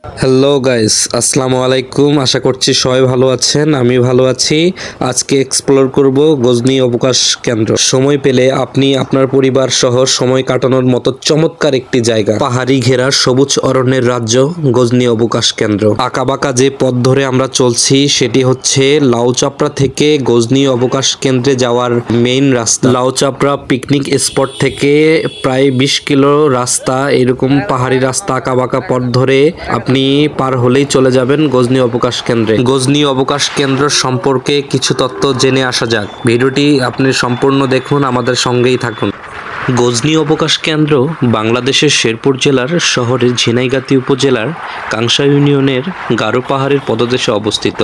Hello guys, আসসালামু আলাইকুম। আশা করছি সবাই ভালো আছেন, আমি ভালো আছি। আজকে এক্সপ্লোর করব গজনী অবকাশ কেন্দ্র। সময় পেলে আপনি আপনার পরিবার সহ সময় কাটানোর মতো চমৎকার একটি জায়গা। পাহাড়ি ঘেরা সবুজ অরণ্যের রাজ্য গজনী অবকাশ কেন্দ্র। আঁকাবাঁকা যে পথ ধরে আমরা চলছি সেটি হচ্ছে লাউচাপড়া থেকে গজনী অবকাশ কেন্দ্রে যাওয়ার মেইন রাস্তা। লাউচাপড়া পিকনিক স্পট থেকে প্রায় 20 কিলো রাস্তা, এরকম পাহাড়ি রাস্তা আঁকাবাঁকা পথ ধরে আপনি পার হলেই চলে যাবেন গজনী অবকাশ কেন্দ্রে। গজনী অবকাশ কেন্দ্র সম্পর্কে কিছু তথ্য জেনে আসা যাক। ভিডিওটি আপনি সম্পূর্ণ দেখুন, আমাদের সঙ্গেই থাকুন। গজনী অবকাশ কেন্দ্র বাংলাদেশের শেরপুর জেলার শহরের ঝিনাইগাতী উপজেলার কাংসা ইউনিয়নের গারো পাহাড়ের পদদেশে অবস্থিত।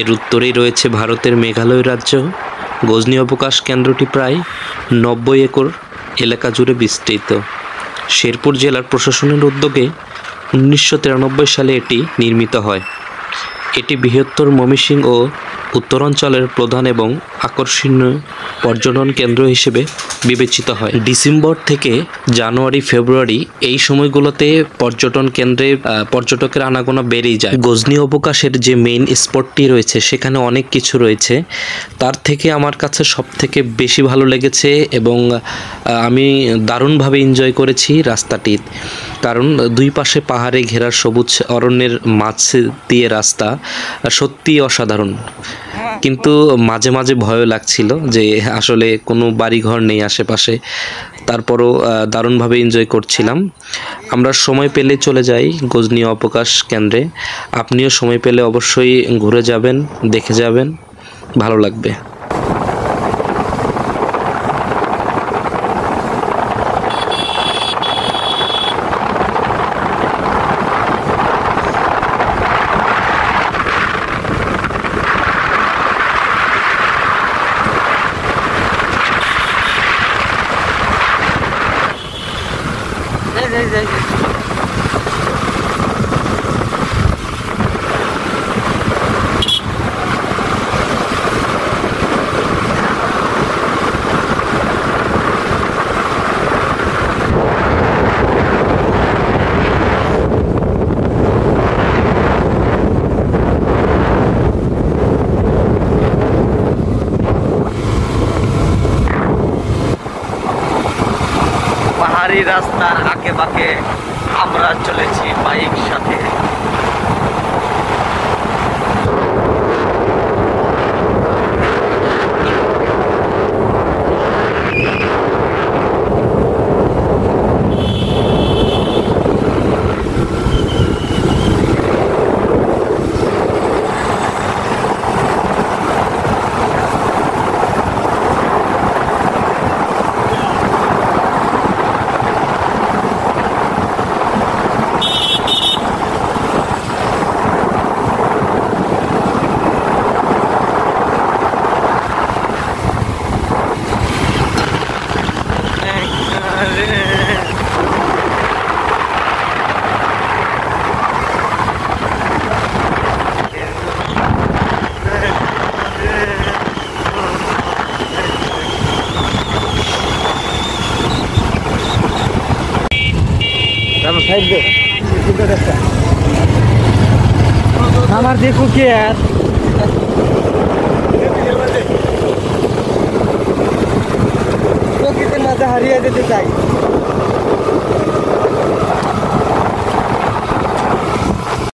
এর উত্তরেই রয়েছে ভারতের মেঘালয় রাজ্য। গজনী অবকাশ কেন্দ্রটি প্রায় 90 একর এলাকা জুড়ে বিস্তৃত। শেরপুর জেলার প্রশাসনের উদ্যোগে 1993 সালে এটি নির্মিত হয়। এটি বৃহত্তর ময়মনসিংহ ও উত্তরাঞ্চলের প্রধান এবং আকর্ষণীয় পর্যটন কেন্দ্র হিসেবে বিবেচিত হয়। ডিসেম্বর থেকে জানুয়ারি ফেব্রুয়ারি এই সময়গুলোতে পর্যটন কেন্দ্রে পর্যটকের আনাগোনা বেড়েই যায়। গজনী অবকাশের যে মেইন স্পটটি রয়েছে সেখানে অনেক কিছু রয়েছে, তার থেকে আমার কাছে সব থেকে বেশি ভালো লেগেছে এবং আমি দারুণভাবে এনজয় করেছি রাস্তাটি। কারণ দুই পাশে পাহাড়ে ঘেরা সবুজ অরণ্যের মাঝ দিয়ে রাস্তা, সত্যি অসাধারণ। কিন্তু মাঝে মাঝে ভয়ও লাগছিল যে আসলে কোনো বাড়িঘর নেই আশেপাশে, তারপরও দারুণভাবে এনজয় করছিলাম। আমরা সময় পেলে চলে যাই গজনী অবকাশ কেন্দ্রে। আপনিও সময় পেলে অবশ্যই ঘুরে যাবেন, দেখে যাবেন, ভালো লাগবে। পাহাড়ি রাস্তার আঁকে বাঁকে আমরা চলেছি বাইক সাথে। আমার দেখো কি আর প্রকৃতির মাঝে হারিয়ে যেতে চাই।